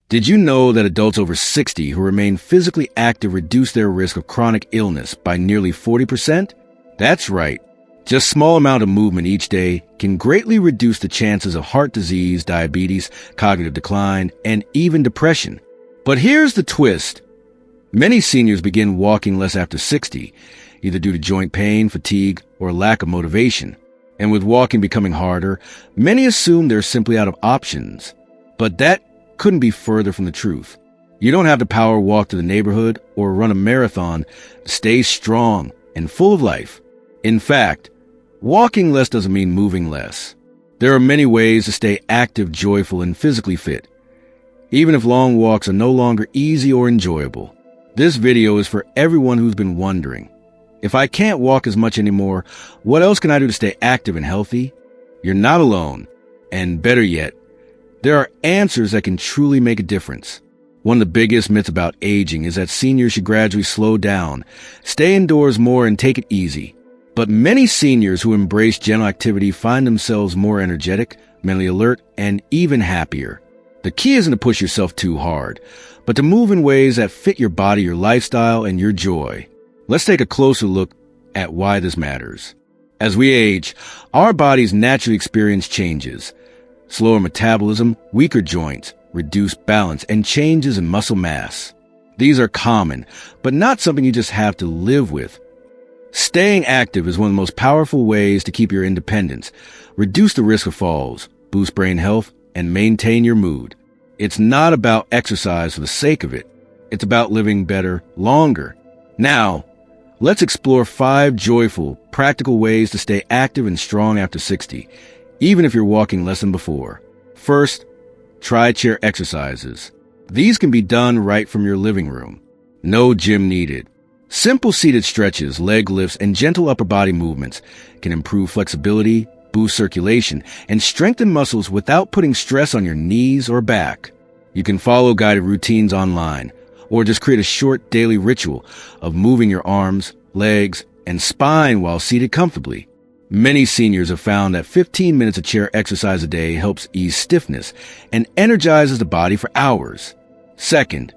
Did you know that adults over 60 who remain physically active reduce their risk of chronic illness by nearly 40%? That's right. Just small amount of movement each day can greatly reduce the chances of heart disease, diabetes, cognitive decline, and even depression. But here's the twist. Many seniors begin walking less after 60, either due to joint pain, fatigue, or lack of motivation. And with walking becoming harder, many assume they're simply out of options. But that couldn't be further from the truth. You don't have to power walk to the neighborhood or run a marathon to stay strong and full of life. In fact, walking less doesn't mean moving less. There are many ways to stay active, joyful, and physically fit, even if long walks are no longer easy or enjoyable. This video is for everyone who's been wondering, if I can't walk as much anymore, what else can I do to stay active and healthy? You're not alone. And better yet, there are answers that can truly make a difference. One of the biggest myths about aging is that seniors should gradually slow down, stay indoors more, and take it easy. But many seniors who embrace gentle activity find themselves more energetic, mentally alert, and even happier. The key isn't to push yourself too hard, but to move in ways that fit your body, your lifestyle, and your joy. Let's take a closer look at why this matters. As we age, our bodies naturally experience changes. Slower metabolism, weaker joints, reduced balance, and changes in muscle mass. These are common, but not something you just have to live with. Staying active is one of the most powerful ways to keep your independence, reduce the risk of falls, boost brain health, and maintain your mood. It's not about exercise for the sake of it. It's about living better, longer. Now, let's explore 5 joyful, practical ways to stay active and strong after 60, even if you're walking less than before. First, try chair exercises. These can be done right from your living room. No gym needed. Simple seated stretches, leg lifts, and gentle upper body movements can improve flexibility, boost circulation, and strengthen muscles without putting stress on your knees or back. You can follow guided routines online, or just create a short daily ritual of moving your arms, legs, and spine while seated comfortably. Many seniors have found that 15 minutes of chair exercise a day helps ease stiffness and energizes the body for hours. Second,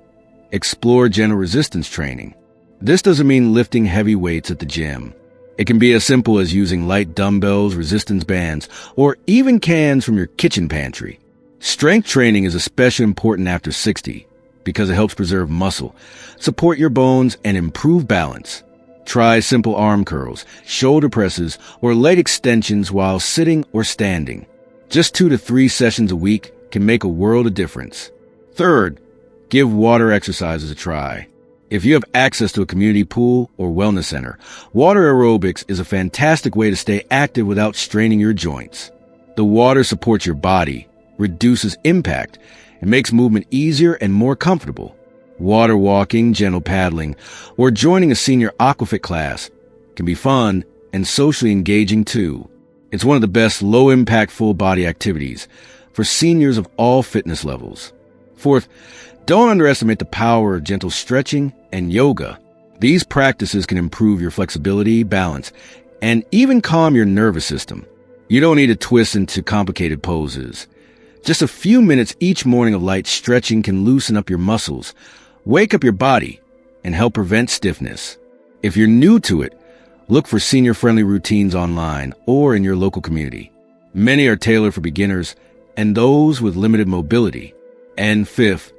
explore gentle resistance training. This doesn't mean lifting heavy weights at the gym. It can be as simple as using light dumbbells, resistance bands, or even cans from your kitchen pantry. Strength training is especially important after 60 because it helps preserve muscle, support your bones, and improve balance. Try simple arm curls, shoulder presses, or leg extensions while sitting or standing. Just 2 to 3 sessions a week can make a world of difference. Third, give water exercises a try. If you have access to a community pool or wellness center, water aerobics is a fantastic way to stay active without straining your joints. The water supports your body, reduces impact, and makes movement easier and more comfortable. Water walking, gentle paddling, or joining a senior aquafit class can be fun and socially engaging too. It's one of the best low-impact full-body activities for seniors of all fitness levels. Fourth, don't underestimate the power of gentle stretching and yoga. These practices can improve your flexibility, balance, and even calm your nervous system. You don't need to twist into complicated poses. Just a few minutes each morning of light stretching can loosen up your muscles, wake up your body, and help prevent stiffness. If you're new to it, look for senior-friendly routines online or in your local community. Many are tailored for beginners and those with limited mobility. And fifth,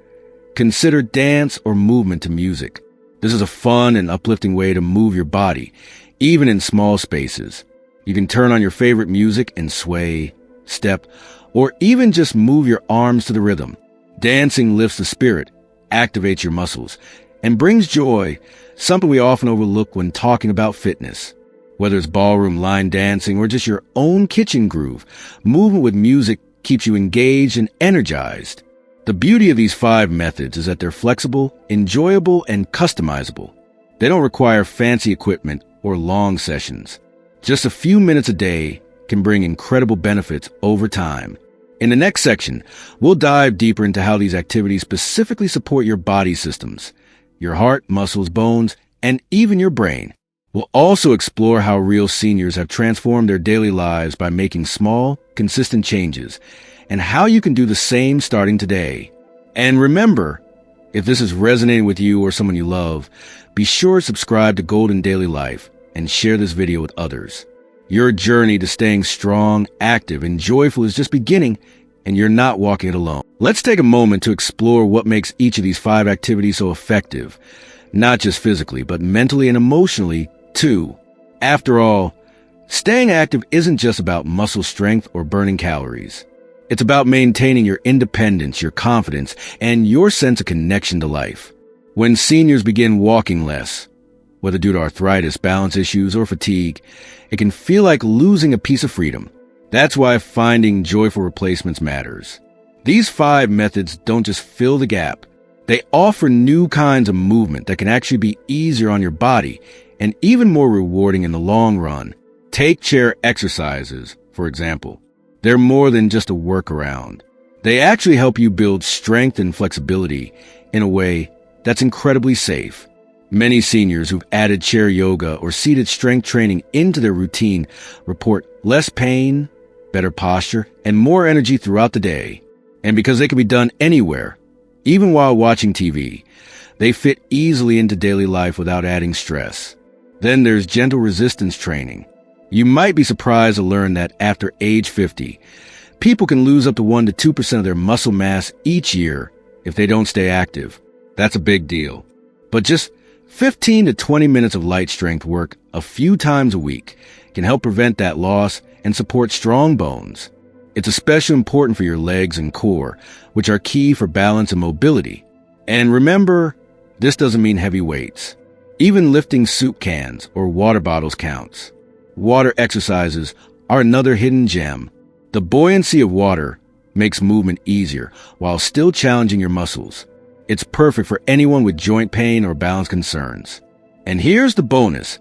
consider dance or movement to music. This is a fun and uplifting way to move your body, even in small spaces. You can turn on your favorite music and sway, step, or even just move your arms to the rhythm. Dancing lifts the spirit, activates your muscles, and brings joy, something we often overlook when talking about fitness. Whether it's ballroom line dancing or just your own kitchen groove, movement with music keeps you engaged and energized. The beauty of these 5 methods is that they're flexible, enjoyable, and customizable. They don't require fancy equipment or long sessions. Just a few minutes a day can bring incredible benefits over time. In the next section, we'll dive deeper into how these activities specifically support your body systems, your heart, muscles, bones, and even your brain. We'll also explore how real seniors have transformed their daily lives by making small, consistent changes, and how you can do the same starting today. And remember, if this is resonating with you or someone you love, be sure to subscribe to Golden Daily Life and share this video with others. Your journey to staying strong, active, and joyful is just beginning, and you're not walking it alone. Let's take a moment to explore what makes each of these 5 activities so effective, not just physically, but mentally and emotionally, too. After all, staying active isn't just about muscle strength or burning calories. It's about maintaining your independence, your confidence, and your sense of connection to life. When seniors begin walking less, whether due to arthritis, balance issues, or fatigue, it can feel like losing a piece of freedom. That's why finding joyful replacements matters. These 5 methods don't just fill the gap. They offer new kinds of movement that can actually be easier on your body and even more rewarding in the long run. Take chair exercises, for example. They're more than just a workaround. They actually help you build strength and flexibility in a way that's incredibly safe. Many seniors who've added chair yoga or seated strength training into their routine report less pain, better posture, and more energy throughout the day. And because they can be done anywhere, even while watching TV, they fit easily into daily life without adding stress. Then there's gentle resistance training. You might be surprised to learn that after age 50, people can lose up to 1 to 2% of their muscle mass each year if they don't stay active. That's a big deal. But just 15 to 20 minutes of light strength work a few times a week can help prevent that loss and support strong bones. It's especially important for your legs and core, which are key for balance and mobility. And remember, this doesn't mean heavy weights. Even lifting soup cans or water bottles counts. Water exercises are another hidden gem. The buoyancy of water makes movement easier while still challenging your muscles. It's perfect for anyone with joint pain or balance concerns. And here's the bonus.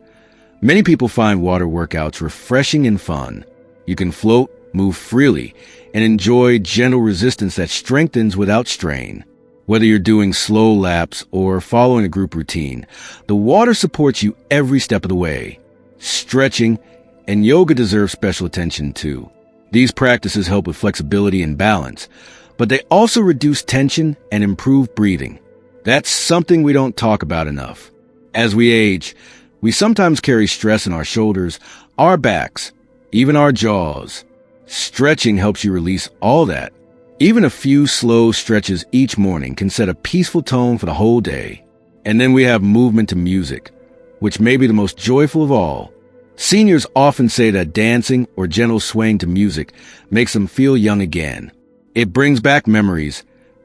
Many people find water workouts refreshing and fun. You can float, move freely, and enjoy gentle resistance that strengthens without strain. Whether you're doing slow laps or following a group routine, the water supports you every step of the way. Stretching and yoga deserve special attention too. These practices help with flexibility and balance, but they also reduce tension and improve breathing. That's something we don't talk about enough. As we age, we sometimes carry stress in our shoulders, our backs, even our jaws. Stretching helps you release all that. Even a few slow stretches each morning can set a peaceful tone for the whole day. And then we have movement to music, which may be the most joyful of all. Seniors often say that dancing or gentle swaying to music makes them feel young again. It brings back memories,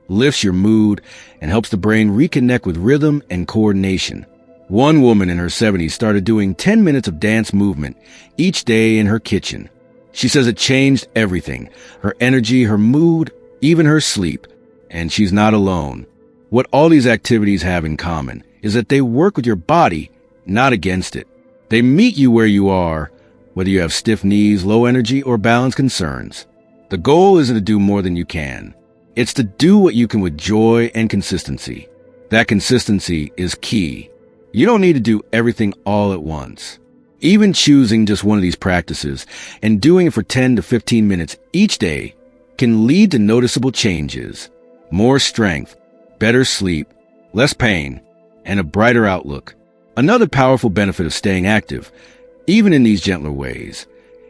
lifts your mood, and helps the brain reconnect with rhythm and coordination. One woman in her 70s started doing 10 minutes of dance movement each day in her kitchen. She says it changed everything, her energy, her mood, even her sleep. And she's not alone. What all these activities have in common is that they work with your body, not against it. They meet you where you are, whether you have stiff knees, low energy, or balance concerns. The goal isn't to do more than you can. It's to do what you can with joy and consistency. That consistency is key. You don't need to do everything all at once. Even choosing just one of these practices and doing it for 10 to 15 minutes each day can lead to noticeable changes. More strength, better sleep, less pain, and a brighter outlook. Another powerful benefit of staying active, even in these gentler ways,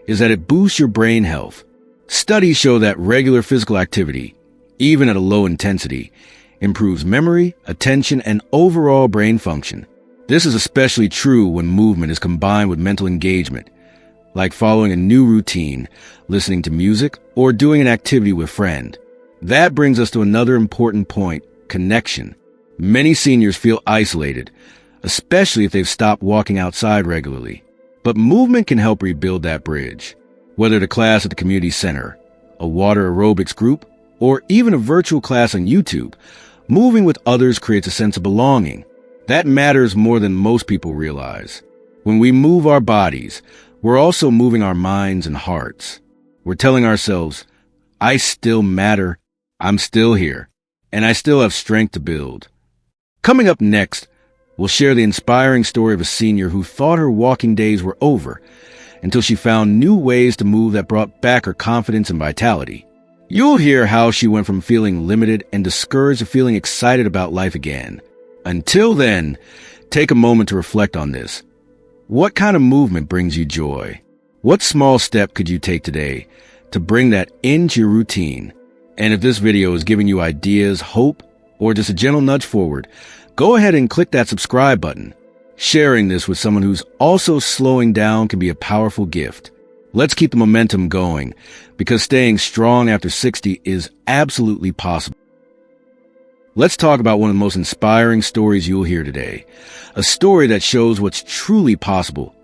is that it boosts your brain health. Studies show that regular physical activity, even at a low intensity, improves memory, attention, and overall brain function. This is especially true when movement is combined with mental engagement, like following a new routine, listening to music, or doing an activity with a friend. That brings us to another important point, connection. Many seniors feel isolated, especially if they've stopped walking outside regularly. But movement can help rebuild that bridge. Whether the class at the community center, a water aerobics group, or even a virtual class on YouTube, moving with others creates a sense of belonging. That matters more than most people realize. When we move our bodies, we're also moving our minds and hearts. We're telling ourselves, I still matter, I'm still here, and I still have strength to build. Coming up next, we'll share the inspiring story of a senior who thought her walking days were over until she found new ways to move that brought back her confidence and vitality. You'll hear how she went from feeling limited and discouraged to feeling excited about life again. Until then, take a moment to reflect on this. What kind of movement brings you joy? What small step could you take today to bring that into your routine? And if this video is giving you ideas, hope, or just a gentle nudge forward, go ahead and click that subscribe button. Sharing this with someone who's also slowing down can be a powerful gift. Let's keep the momentum going, because staying strong after 60 is absolutely possible. Let's talk about one of the most inspiring stories you'll hear today. A story that shows what's truly possible,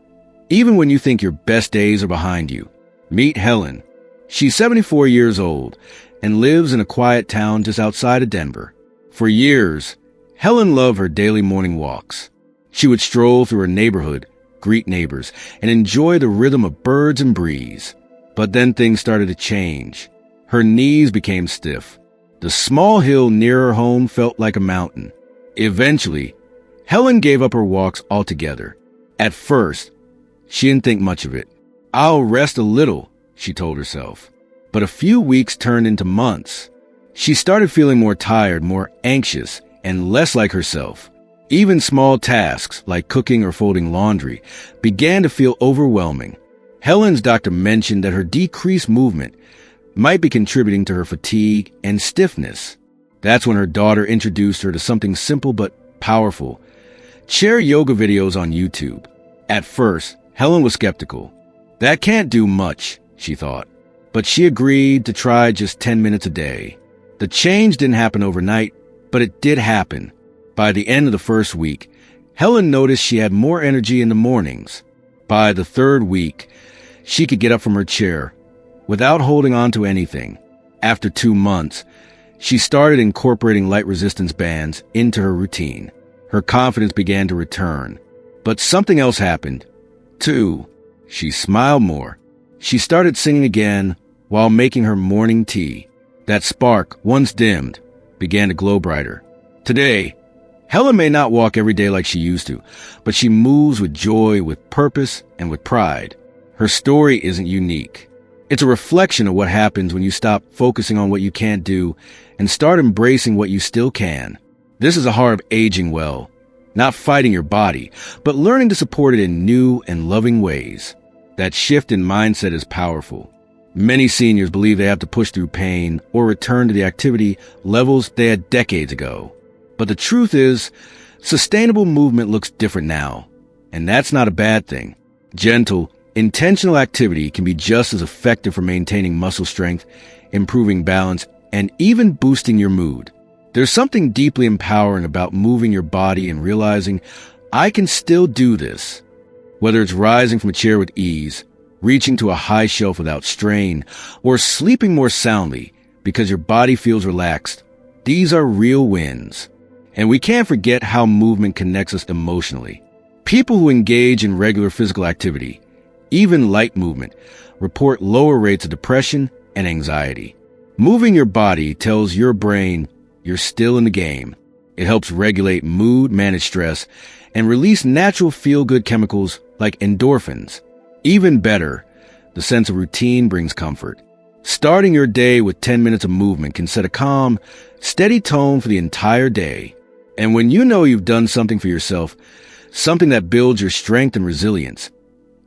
even when you think your best days are behind you. Meet Helen. She's 74 years old and lives in a quiet town just outside of Denver. For years, Helen loved her daily morning walks. She would stroll through her neighborhood, greet neighbors, and enjoy the rhythm of birds and breeze. But then things started to change. Her knees became stiff. The small hill near her home felt like a mountain. Eventually, Helen gave up her walks altogether. At first, she didn't think much of it. "I'll rest a little," she told herself. But a few weeks turned into months. She started feeling more tired, more anxious, and less like herself. Even small tasks, like cooking or folding laundry, began to feel overwhelming. Helen's doctor mentioned that her decreased movement might be contributing to her fatigue and stiffness. That's when her daughter introduced her to something simple but powerful: share yoga videos on YouTube. At first, Helen was skeptical. That can't do much, she thought. But she agreed to try just 10 minutes a day. The change didn't happen overnight, but it did happen. By the end of the first week, Helen noticed she had more energy in the mornings. By the third week, she could get up from her chair without holding on to anything. After 2 months, she started incorporating light resistance bands into her routine. Her confidence began to return. But something else happened, too. She smiled more. She started singing again while making her morning tea. That spark, once dimmed, began to glow brighter. Today, Helen may not walk every day like she used to, but she moves with joy, with purpose, and with pride. Her story isn't unique. It's a reflection of what happens when you stop focusing on what you can't do and start embracing what you still can. This is a heart of aging well, not fighting your body, but learning to support it in new and loving ways. That shift in mindset is powerful. Many seniors believe they have to push through pain or return to the activity levels they had decades ago. But the truth is, sustainable movement looks different now, and that's not a bad thing. Gentle, intentional activity can be just as effective for maintaining muscle strength, improving balance, and even boosting your mood. There's something deeply empowering about moving your body and realizing, I can still do this. Whether it's rising from a chair with ease, reaching to a high shelf without strain, or sleeping more soundly because your body feels relaxed, these are real wins. And we can't forget how movement connects us emotionally. People who engage in regular physical activity, even light movement, report lower rates of depression and anxiety. Moving your body tells your brain you're still in the game. It helps regulate mood, manage stress, and release natural feel-good chemicals like endorphins. Even better, the sense of routine brings comfort. Starting your day with 10 minutes of movement can set a calm, steady tone for the entire day. And when you know you've done something for yourself, something that builds your strength and resilience,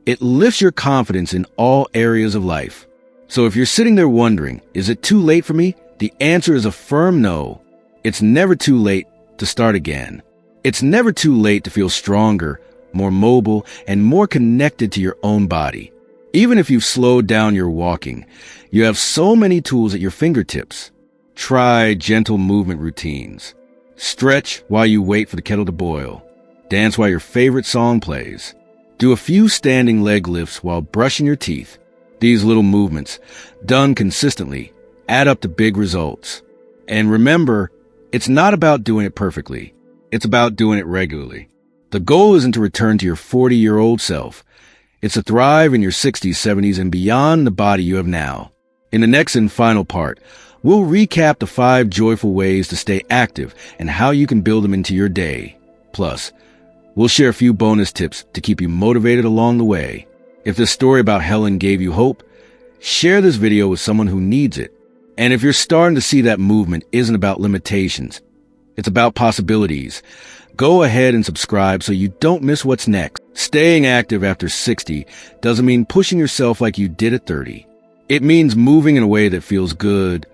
it lifts your confidence in all areas of life. So if you're sitting there wondering, is it too late for me? The answer is a firm no. It's never too late to start again. It's never too late to feel stronger, more mobile, and more connected to your own body. Even if you've slowed down your walking, you have so many tools at your fingertips. Try gentle movement routines. Stretch while you wait for the kettle to boil. Dance while your favorite song plays. Do a few standing leg lifts while brushing your teeth. These little movements, done consistently, add up to big results. And remember, it's not about doing it perfectly. It's about doing it regularly. The goal isn't to return to your 40-year-old self. It's to thrive in your 60s, 70s, and beyond the body you have now. In the next and final part, we'll recap the 5 joyful ways to stay active and how you can build them into your day. Plus, we'll share a few bonus tips to keep you motivated along the way. If this story about Helen gave you hope, share this video with someone who needs it. And if you're starting to see that movement isn't about limitations, it's about possibilities, go ahead and subscribe so you don't miss what's next. Staying active after 60 doesn't mean pushing yourself like you did at 30. It means moving in a way that feels good,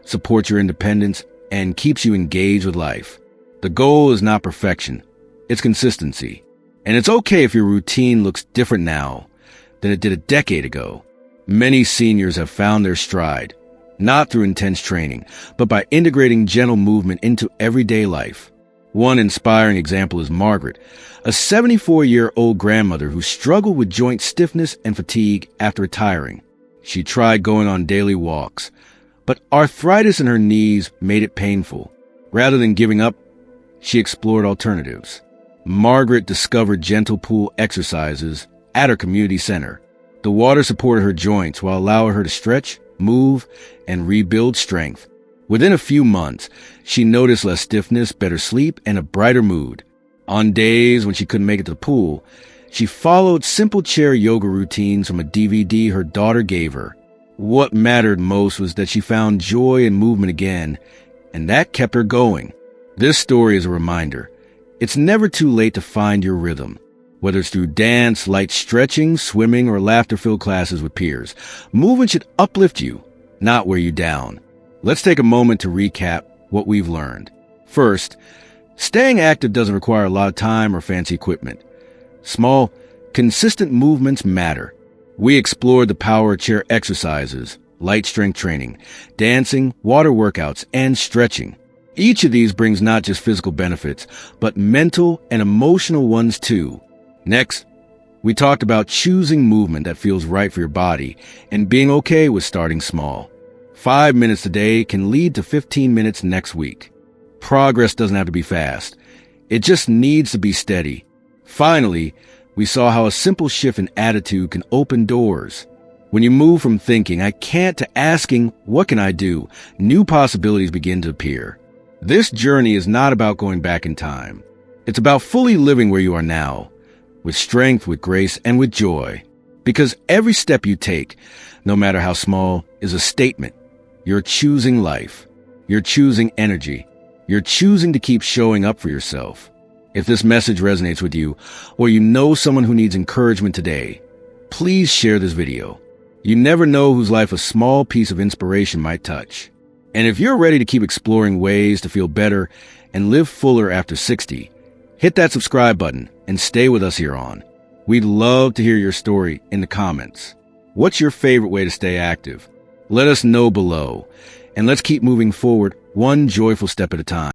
supports your independence, and keeps you engaged with life. The goal is not perfection, it's consistency. And it's okay if your routine looks different now than it did a decade ago. Many seniors have found their stride, not through intense training, but by integrating gentle movement into everyday life. One inspiring example is Margaret, a 74-year-old grandmother who struggled with joint stiffness and fatigue after retiring. She tried going on daily walks, but arthritis in her knees made it painful. Rather than giving up, she explored alternatives. Margaret discovered gentle pool exercises at her community center. The water supported her joints while allowing her to stretch, move, and rebuild strength. Within a few months, she noticed less stiffness, better sleep, and a brighter mood. On days when she couldn't make it to the pool, she followed simple chair yoga routines from a DVD her daughter gave her. What mattered most was that she found joy in movement again, and that kept her going. This story is a reminder. It's never too late to find your rhythm. Whether it's through dance, light stretching, swimming, or laughter-filled classes with peers, movement should uplift you, not wear you down. Let's take a moment to recap what we've learned. First, staying active doesn't require a lot of time or fancy equipment. Small, consistent movements matter. We explored the power chair exercises, light strength training, dancing, water workouts, and stretching. Each of these brings not just physical benefits, but mental and emotional ones too. Next, we talked about choosing movement that feels right for your body and being okay with starting small. 5 minutes a day can lead to 15 minutes next week. Progress doesn't have to be fast. It just needs to be steady. Finally, we saw how a simple shift in attitude can open doors. When you move from thinking, "I can't," to asking, "What can I do?" new possibilities begin to appear. This journey is not about going back in time. It's about fully living where you are now, with strength, with grace, and with joy. Because every step you take, no matter how small, is a statement. You're choosing life. You're choosing energy. You're choosing to keep showing up for yourself. If this message resonates with you, or you know someone who needs encouragement today, please share this video. You never know whose life a small piece of inspiration might touch. And if you're ready to keep exploring ways to feel better and live fuller after 60, hit that subscribe button and stay with us here on. We'd love to hear your story in the comments. What's your favorite way to stay active? Let us know below, and let's keep moving forward one joyful step at a time.